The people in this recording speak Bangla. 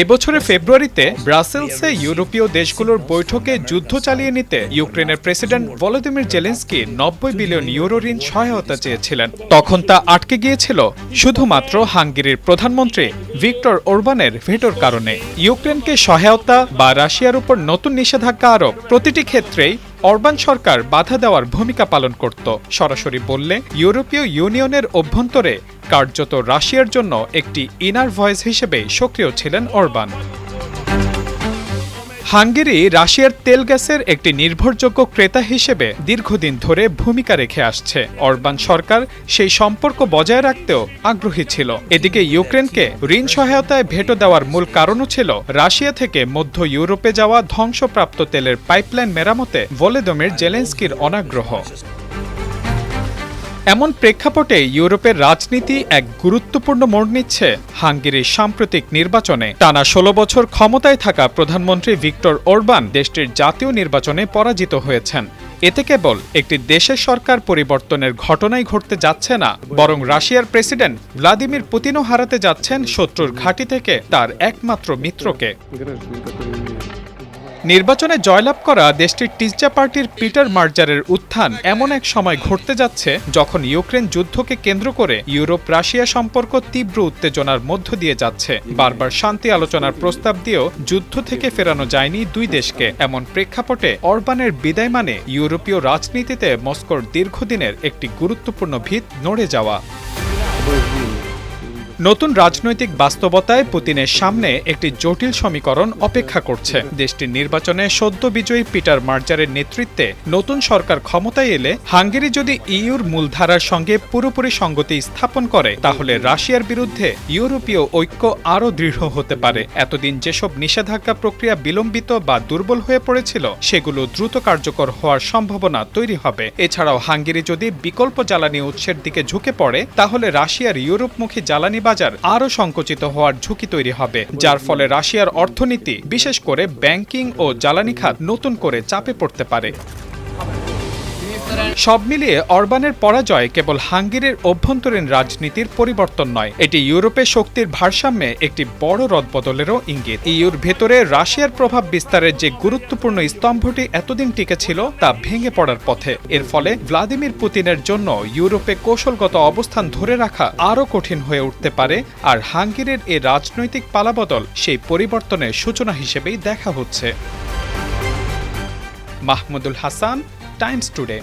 এবছরের ফেব্রুয়ারিতে ব্রাসেলসে ইউরোপীয় দেশগুলোর বৈঠকে যুদ্ধ চালিয়ে নিতে ইউক্রেনের president Volodymyr Zelensky ৯০ billion euro ঋণ সহায়তা চেয়েছিলেন। তখন তা আটকে গিয়েছিল শুধুমাত্র হাঙ্গেরির প্রধানমন্ত্রী ভিক্টর ওরবানের ভেটোর কারণে। ইউক্রেনকে সহায়তা বা রাশিয়ার উপর নতুন নিষেধাজ্ঞা আরোপ, প্রতিটি ক্ষেত্রেই অরবান সরকার বাধা দেওয়ার ভূমিকা পালন করত। সরাসরি বললে ইউরোপীয় ইউনিয়নের অভ্যন্তরে কার্যত রাশিয়ার জন্য একটি ইনার ভয়েস হিসেবে সক্রিয় ছিলেন অরবান। হাঙ্গেরি রাশিয়ার তেল গ্যাসের একটি নির্ভরযোগ্য ক্রেতা হিসেবে দীর্ঘদিন ধরে ভূমিকা রেখে আসছে। অরবান সরকার সেই সম্পর্ক বজায় রাখতেও আগ্রহী ছিল। এদিকে ইউক্রেনকে ঋণ সহায়তায় ভেটো দেওয়ার মূল কারণও ছিল রাশিয়া থেকে মধ্য ইউরোপে যাওয়া ধ্বংসপ্রাপ্ত তেলের পাইপলাইন মেরামতে ভলোদিমির জেলেনস্কির অনাগ্রহ। এমন প্রেক্ষাপটে ইউরোপের রাজনীতি এক গুরুত্বপূর্ণ মোড় নিচ্ছে হাঙ্গেরির সাম্প্রতিক নির্বাচনে। টানা ১৬ বছর ক্ষমতায় থাকা প্রধানমন্ত্রী ভিক্টর ওরবান দেশটির জাতীয় নির্বাচনে পরাজিত হয়েছেন। এতে কেবল একটি দেশের সরকার পরিবর্তনের ঘটনাই ঘটতে যাচ্ছে না, বরং রাশিয়ার প্রেসিডেন্ট ভ্লাদিমির পুতিনও হারাতে যাচ্ছেন শত্রুর ঘাঁটি থেকে তার একমাত্র মিত্রকে। নির্বাচনে জয়লাভ করা দেশটির টিজা পার্টির পিটার মার্জারের উত্থান এমন এক সময় ঘটতে যাচ্ছে যখন ইউক্রেন যুদ্ধকে কেন্দ্র করে ইউরোপ রাশিয়া সম্পর্ক তীব্র উত্তেজনার মধ্য দিয়ে যাচ্ছে। বারবার শান্তি আলোচনার প্রস্তাব দিয়েও যুদ্ধ থেকে ফেরানো যায়নি দুই দেশকে। এমন প্রেক্ষাপটে অরবানের বিদায় মানে ইউরোপীয় রাজনীতিতে মস্কোর দীর্ঘদিনের একটি গুরুত্বপূর্ণ ভিত নড়ে যাওয়া। নতুন রাজনৈতিক বাস্তবতায় পুতিনের সামনে একটি জটিল সমীকরণ অপেক্ষা করছে। দেশটির নির্বাচনে সদ্য বিজয়ী পিটার মার্জারের নেতৃত্বে নতুন সরকার ক্ষমতায় এলে হাঙ্গেরি যদি ইউর মূলধারার সঙ্গে পুরোপুরি সঙ্গতি স্থাপন করে, তাহলে রাশিয়ার বিরুদ্ধে ইউরোপীয় ঐক্য আরও দৃঢ় হতে পারে। এতদিন যেসব নিষেধাজ্ঞা প্রক্রিয়া বিলম্বিত বা দুর্বল হয়ে পড়েছিল, সেগুলো দ্রুত কার্যকর হওয়ার সম্ভাবনা তৈরি হবে। এছাড়াও হাঙ্গেরি যদি বিকল্প জ্বালানি উৎসের দিকে ঝুঁকে পড়ে, তাহলে রাশিয়ার ইউরোপমুখী জ্বালানি বাজার আরও সংকুচিত হওয়ার ঝুঁকি তৈরি হবে, যার ফলে রাশিয়ার অর্থনীতি, বিশেষ করে ব্যাংকিং ও জ্বালানি খাত নতুন করে চাপে পড়তে পারে। সব মিলিয়ে অরবানের পরাজয় কেবল হাঙ্গেরির অভ্যন্তরীণ রাজনীতির পরিবর্তন নয়, এটি ইউরোপের শক্তির ভারসাম্যে একটি বড় রদবদলেরও ইঙ্গিত। ইউর ভেতরে রাশিয়ার প্রভাব বিস্তারের যে গুরুত্বপূর্ণ স্তম্ভটি এতদিন টিকে ছিল, তা ভেঙে পড়ার পথে। এর ফলে ভ্লাদিমির পুতিনের জন্য ইউরোপে কৌশলগত অবস্থান ধরে রাখা আরও কঠিন হয়ে উঠতে পারে, আর হাঙ্গেরির এই রাজনৈতিক পালাবদল সেই পরিবর্তনের সূচনা হিসেবেই দেখা হচ্ছে। Mahmudul Hasan, Times today.